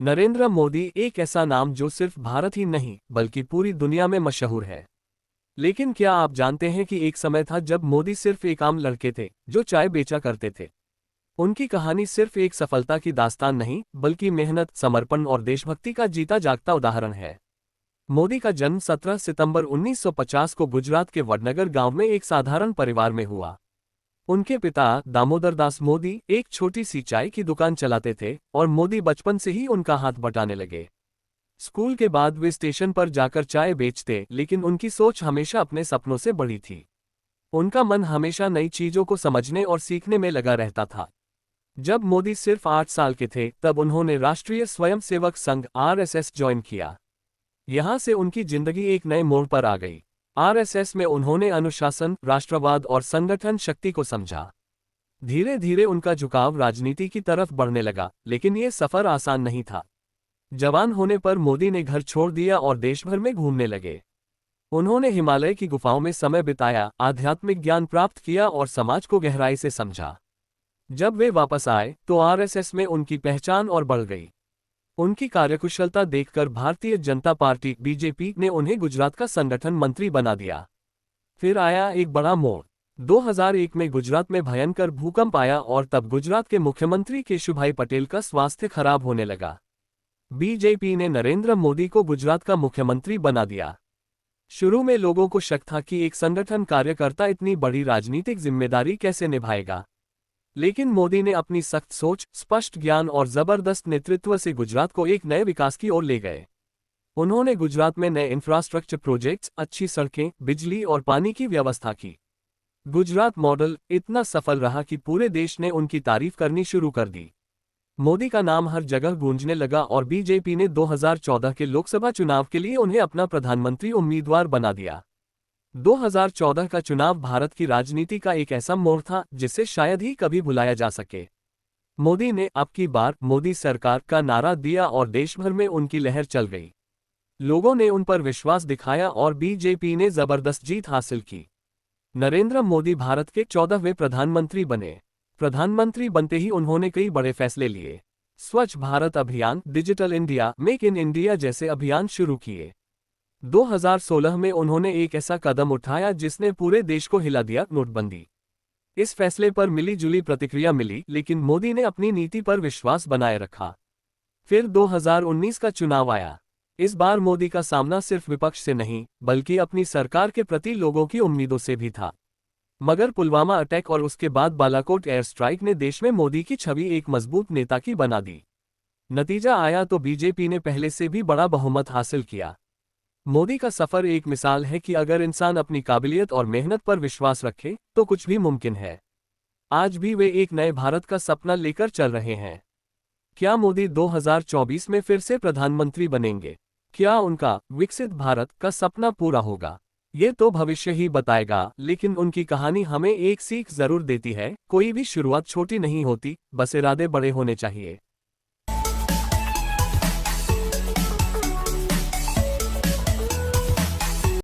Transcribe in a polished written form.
नरेंद्र मोदी एक ऐसा नाम जो सिर्फ भारत ही नहीं बल्कि पूरी दुनिया में मशहूर है। लेकिन क्या आप जानते हैं कि एक समय था जब मोदी सिर्फ एक आम लड़के थे जो चाय बेचा करते थे। उनकी कहानी सिर्फ एक सफलता की दास्तान नहीं बल्कि मेहनत, समर्पण और देशभक्ति का जीता जागता उदाहरण है। मोदी का जन्म 17 सितंबर 1950 को गुजरात के वडनगर गांव में एक साधारण परिवार में हुआ। उनके पिता दामोदर दास मोदी एक छोटी सी चाय की दुकान चलाते थे और मोदी बचपन से ही उनका हाथ बटाने लगे। स्कूल के बाद वे स्टेशन पर जाकर चाय बेचते, लेकिन उनकी सोच हमेशा अपने सपनों से बड़ी थी। उनका मन हमेशा नई चीजों को समझने और सीखने में लगा रहता था। जब मोदी सिर्फ 8 साल के थे तब उन्होंने राष्ट्रीय स्वयंसेवक संघ आरएसएस ज्वाइन किया। यहां से उनकी जिंदगी एक नए मोड़ पर आ गई। आरएसएस में उन्होंने अनुशासन, राष्ट्रवाद और संगठन शक्ति को समझा। धीरे धीरे उनका झुकाव राजनीति की तरफ बढ़ने लगा, लेकिन ये सफर आसान नहीं था। जवान होने पर मोदी ने घर छोड़ दिया और देश भर में घूमने लगे। उन्होंने हिमालय की गुफाओं में समय बिताया, आध्यात्मिक ज्ञान प्राप्त किया और समाज को गहराई से समझा। जब वे वापस आए तो आरएसएस में उनकी पहचान और बढ़ गई। उनकी कार्यकुशलता देखकर भारतीय जनता पार्टी बीजेपी ने उन्हें गुजरात का संगठन मंत्री बना दिया। फिर आया एक बड़ा मोड़। 2001 में गुजरात में भयंकर भूकंप आया और तब गुजरात के मुख्यमंत्री केशुभाई पटेल का स्वास्थ्य खराब होने लगा। बीजेपी ने नरेंद्र मोदी को गुजरात का मुख्यमंत्री बना दिया। शुरू में लोगों को शक था कि एक संगठन कार्यकर्ता इतनी बड़ी राजनीतिक जिम्मेदारी कैसे निभाएगा। लेकिन मोदी ने अपनी सख्त सोच, स्पष्ट ज्ञान और जबरदस्त नेतृत्व से गुजरात को एक नए विकास की ओर ले गए। उन्होंने गुजरात में नए इंफ्रास्ट्रक्चर प्रोजेक्ट्स, अच्छी सड़कें, बिजली और पानी की व्यवस्था की। गुजरात मॉडल इतना सफल रहा कि पूरे देश ने उनकी तारीफ करनी शुरू कर दी। मोदी का नाम हर जगह गूंजने लगा और बीजेपी ने 2014 के लोकसभा चुनाव के लिए उन्हें अपना प्रधानमंत्री उम्मीदवार बना दिया। 2014 का चुनाव भारत की राजनीति का एक ऐसा मोड़ था जिसे शायद ही कभी भुलाया जा सके। मोदी ने अब की बार मोदी सरकार का नारा दिया और देश भर में उनकी लहर चल गई। लोगों ने उन पर विश्वास दिखाया और बीजेपी ने जबरदस्त जीत हासिल की। नरेंद्र मोदी भारत के 14वें प्रधानमंत्री बने। प्रधानमंत्री बनते ही उन्होंने कई बड़े फैसले लिए। स्वच्छ भारत अभियान, digital India, make in India जैसे अभियान शुरू किए। 2016 में उन्होंने एक ऐसा कदम उठाया जिसने पूरे देश को हिला दिया, नोटबंदी। इस फैसले पर मिली जुली प्रतिक्रिया मिली, लेकिन मोदी ने अपनी नीति पर विश्वास बनाए रखा। फिर 2019 का चुनाव आया। इस बार मोदी का सामना सिर्फ विपक्ष से नहीं बल्कि अपनी सरकार के प्रति लोगों की उम्मीदों से भी था। मगर पुलवामा अटैक और उसके बाद बालाकोट एयर स्ट्राइक ने देश में मोदी की छवि एक मजबूत नेता की बना दी। नतीजा आया तो बीजेपी ने पहले से भी बड़ा बहुमत हासिल किया। मोदी का सफर एक मिसाल है कि अगर इंसान अपनी काबिलियत और मेहनत पर विश्वास रखे तो कुछ भी मुमकिन है। आज भी वे एक नए भारत का सपना लेकर चल रहे हैं। क्या मोदी 2024 में फिर से प्रधानमंत्री बनेंगे? क्या उनका विकसित भारत का सपना पूरा होगा? ये तो भविष्य ही बताएगा, लेकिन उनकी कहानी हमें एक सीख जरूर देती है। कोई भी शुरुआत छोटी नहीं होती, बस इरादे बड़े होने चाहिए।